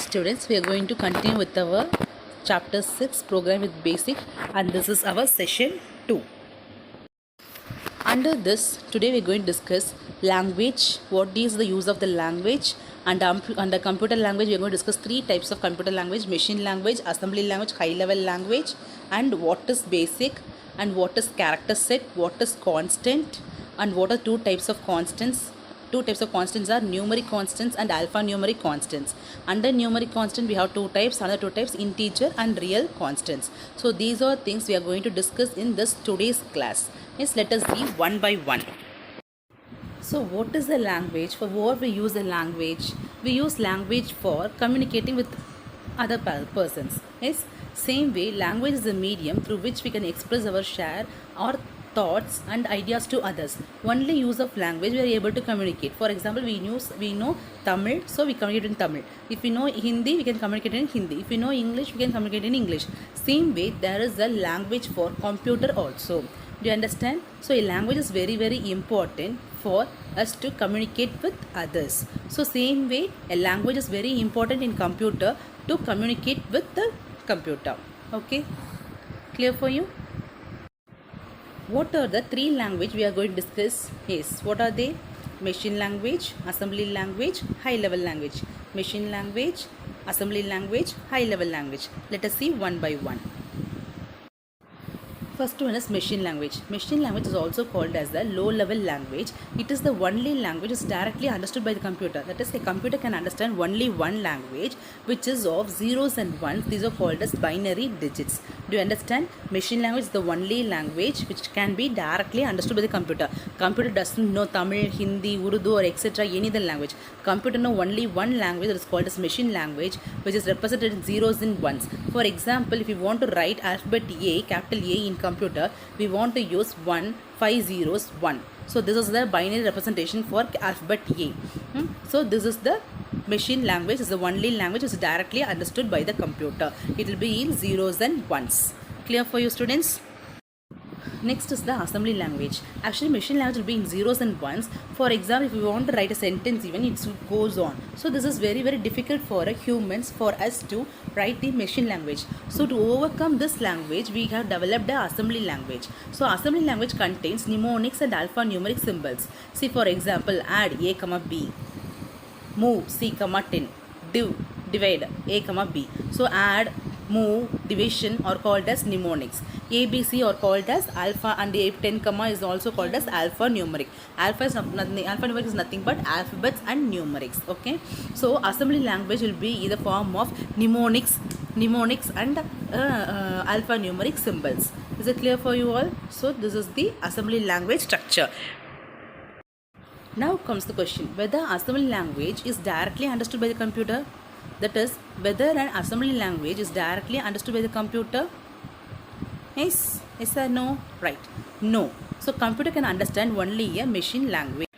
students, we are going to continue with our chapter 6 program with basic, and this is our session 2. Under this, today we are going to discuss language, what is the use of the language, and under computer language we are going to discuss three types of computer language: machine language, assembly language, high level language, and what is basic and what is character set, what is constant, and what are two types of constants. Two types of constants are numeric constants and alphanumeric constants. Under numeric constant we have two types, another two types, integer and real constants. So these are things we are going to discuss in this today's class. Yes, let us see one by one. So what is the language? For what we use the language? We use language for communicating with other persons. Yes, same way language is a medium through which we can express our share or thoughts and ideas to others. Only use of language we are able to communicate. For example, we know Tamil, so we communicate in Tamil. If we know Hindi, we can communicate in Hindi. If we know English, we can communicate in English. Same way, there is a language for computer also. Do you understand? So a language is very important for us to communicate with others. So same way, a language is very important in computer to communicate with the computer. Okay, clear for you? What are the three language we are going to discuss? Yes, what are they? Machine language, assembly language, high level language. Machine language, assembly language, high level language. Let us see one by one. First one is machine language. Machine language is also called as the low level language. It is the only language is directly understood by the computer. That is, a computer can understand only one language which is of zeros and ones. These are called as binary digits. Do you understand? Machine language is the only language which can be directly understood by the computer. Computer doesn't know Tamil, Hindi, Urdu or etc. any other language. Computer know only one language that is called as machine language, which is represented in zeros and ones. For example, if you want to write alphabet A, capital A in computer, we want to use 1, 5 zeros, 1. So this is the binary representation for alphabet A. So this is the machine language, is the only language which is directly understood by the computer. It will be in zeros and ones. Clear for you, students? Next is the assembly language. Actually, machine language will be in zeros and ones. For example, if we want to write a sentence, even it goes on. So this is very difficult for humans, for us to write the machine language. So to overcome this language, we have developed the assembly language. So assembly language contains mnemonics and alphanumeric symbols. See, for example, add A, B, move C, 10, divide A, B. So add, move, division are called as mnemonics. A, B, C are called as alpha, and A, 10, is also called as alphanumeric. Alphanumeric is nothing but alphabets and numerics. Okay. So assembly language will be in the form of mnemonics and alphanumeric symbols. Is it clear for you all? So this is the assembly language structure. Now comes the question, whether assembly language is directly understood by the computer. That is, whether an assembly language is directly understood by the computer. Yes or no? Right. No. So computer can understand only a machine language.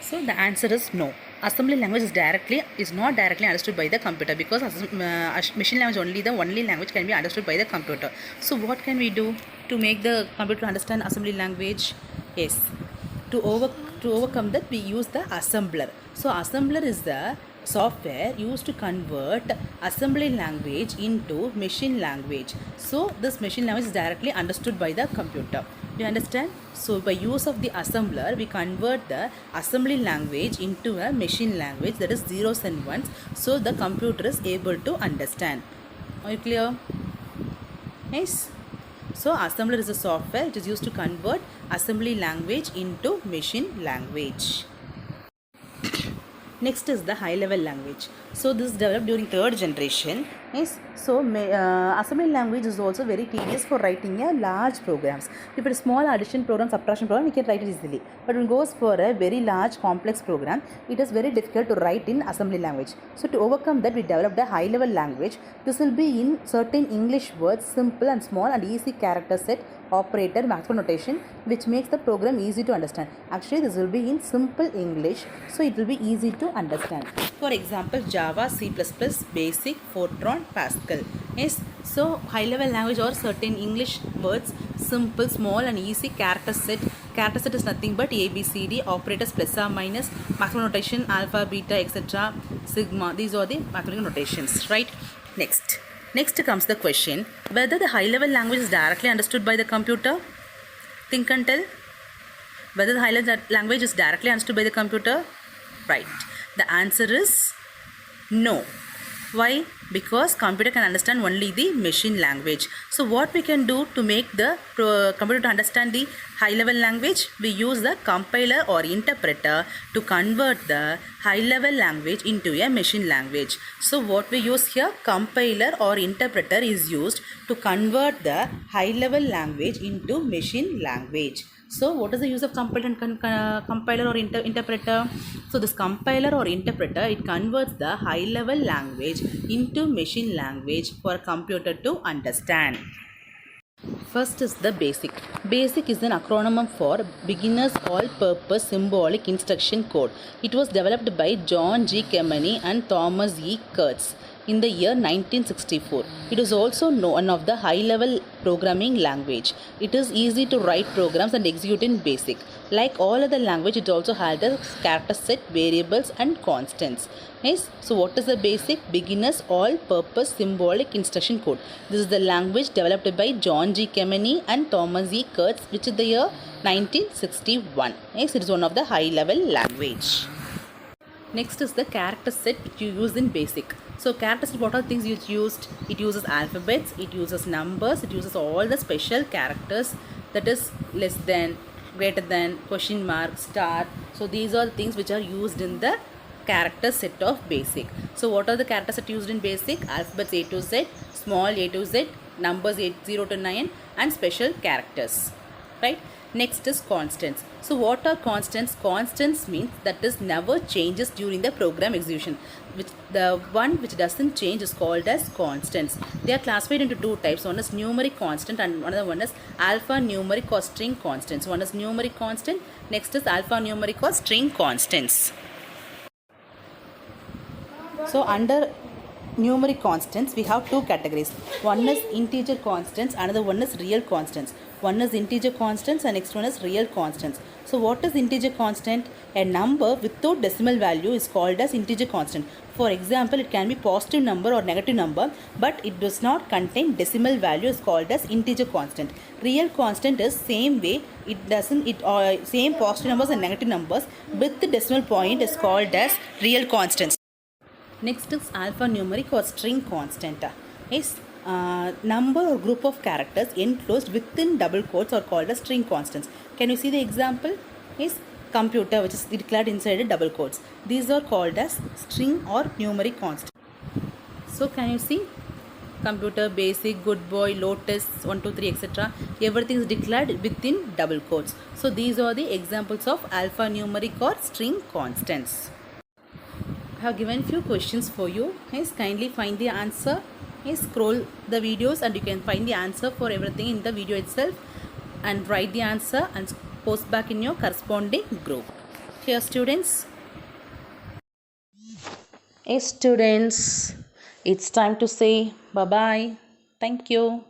So the answer is no. Assembly language is not directly understood by the computer, because machine language only language can be understood by the computer. So what can we do to make the computer understand assembly language? Yes. To overcome that, we use the assembler. So assembler is the software used to convert assembly language into machine language. So this machine language is directly understood by the computer. Do you understand? So by use of the assembler, we convert the assembly language into a machine language, that is zeros and ones, so the computer is able to understand. Are you clear? Yes. So assembler is a software which is used to convert assembly language into machine language. Next is the high level language. So this is developed during third generation. Yes. So assembly language is also very tedious for writing a large programs. If it is small addition program, subtraction program, we can write it easily. But when it goes for a very large complex program, it is very difficult to write in assembly language. So to overcome that, we developed a high level language. This will be in certain English words, simple and small and easy character set, operator, maximum notation, which makes the program easy to understand. Actually, this will be in simple English, so it will be easy to understand. For example, Java Java, C++, Basic, Fortran, Pascal. Yes, so high level language or certain English words, simple, small and easy character set. Character set is nothing but A, B, C, D, operators plus or minus, mathematical notation, alpha, beta, etc. Sigma. These are the mathematical notations, right? Next comes the question whether the high level language is directly understood by the computer. Think and tell. Whether the high level language is directly understood by the computer. Right. The answer is no. Why? Because computer can understand only the machine language. So what we can do to make the computer to understand the high level language? We use the compiler or interpreter to convert the high level language into a machine language. So what we use here, compiler or interpreter is used to convert the high level language into machine language. So what is the use of compiler or interpreter? So this compiler or interpreter, it converts the high level language into machine language for a computer to understand. First is the BASIC. BASIC is an acronym for Beginner's All-Purpose Symbolic Instruction Code. It was developed by John G. Kemeny and Thomas E. Kurtz in the year 1964. It is also one of the high-level programming language. It is easy to write programs and execute in BASIC. Like all other language, it also has a character set, variables and constants. Yes. So what is the BASIC? Beginner's All-Purpose Symbolic Instruction Code. This is the language developed by John G. Kemeny and Thomas E. Kurtz, which is the year 1961. Yes, it is one of the high-level language. Next is the character set you use in BASIC. So character set, what are things you used? It uses alphabets, it uses numbers, it uses all the special characters, that is less than, greater than, question mark, star. So these are the things which are used in the character set of BASIC. So what are the character set used in BASIC? Alphabets A to Z, small a to Z, numbers 0 to 9 and special characters, right? Next is constants. So what are constants? Constants means that is never changes during the program execution. The one which doesn't change is called as constants. They are classified into two types. One is numeric constant and another one is alphanumeric or string constants. One is numeric constant, next is alphanumeric or string constants. So under numeric constants we have two categories. One is integer constants, another one is real constants. One is integer constants and next one is real constants. So what is integer constant? A number without decimal value is called as integer constant. For example, it can be positive number or negative number, but it does not contain decimal value, is called as integer constant. Real constant is same way, same positive numbers and negative numbers with the decimal point is called as real constants. Next is alphanumeric or string constant. Is number or group of characters enclosed within double quotes are called as string constants. Can you see the example? Is computer, which is declared inside a double quotes. These are called as string or numeric constant. So can you see? Computer, basic, good boy, lotus, 1, 2, 3, etc. Everything is declared within double quotes. So these are the examples of alphanumeric or string constants. I have given few questions for you. Yes, kindly find the answer. Yes, scroll the videos and you can find the answer for everything in the video itself and write the answer and post back in your corresponding group. Here students. Yes students, it's time to say bye-bye. Thank you.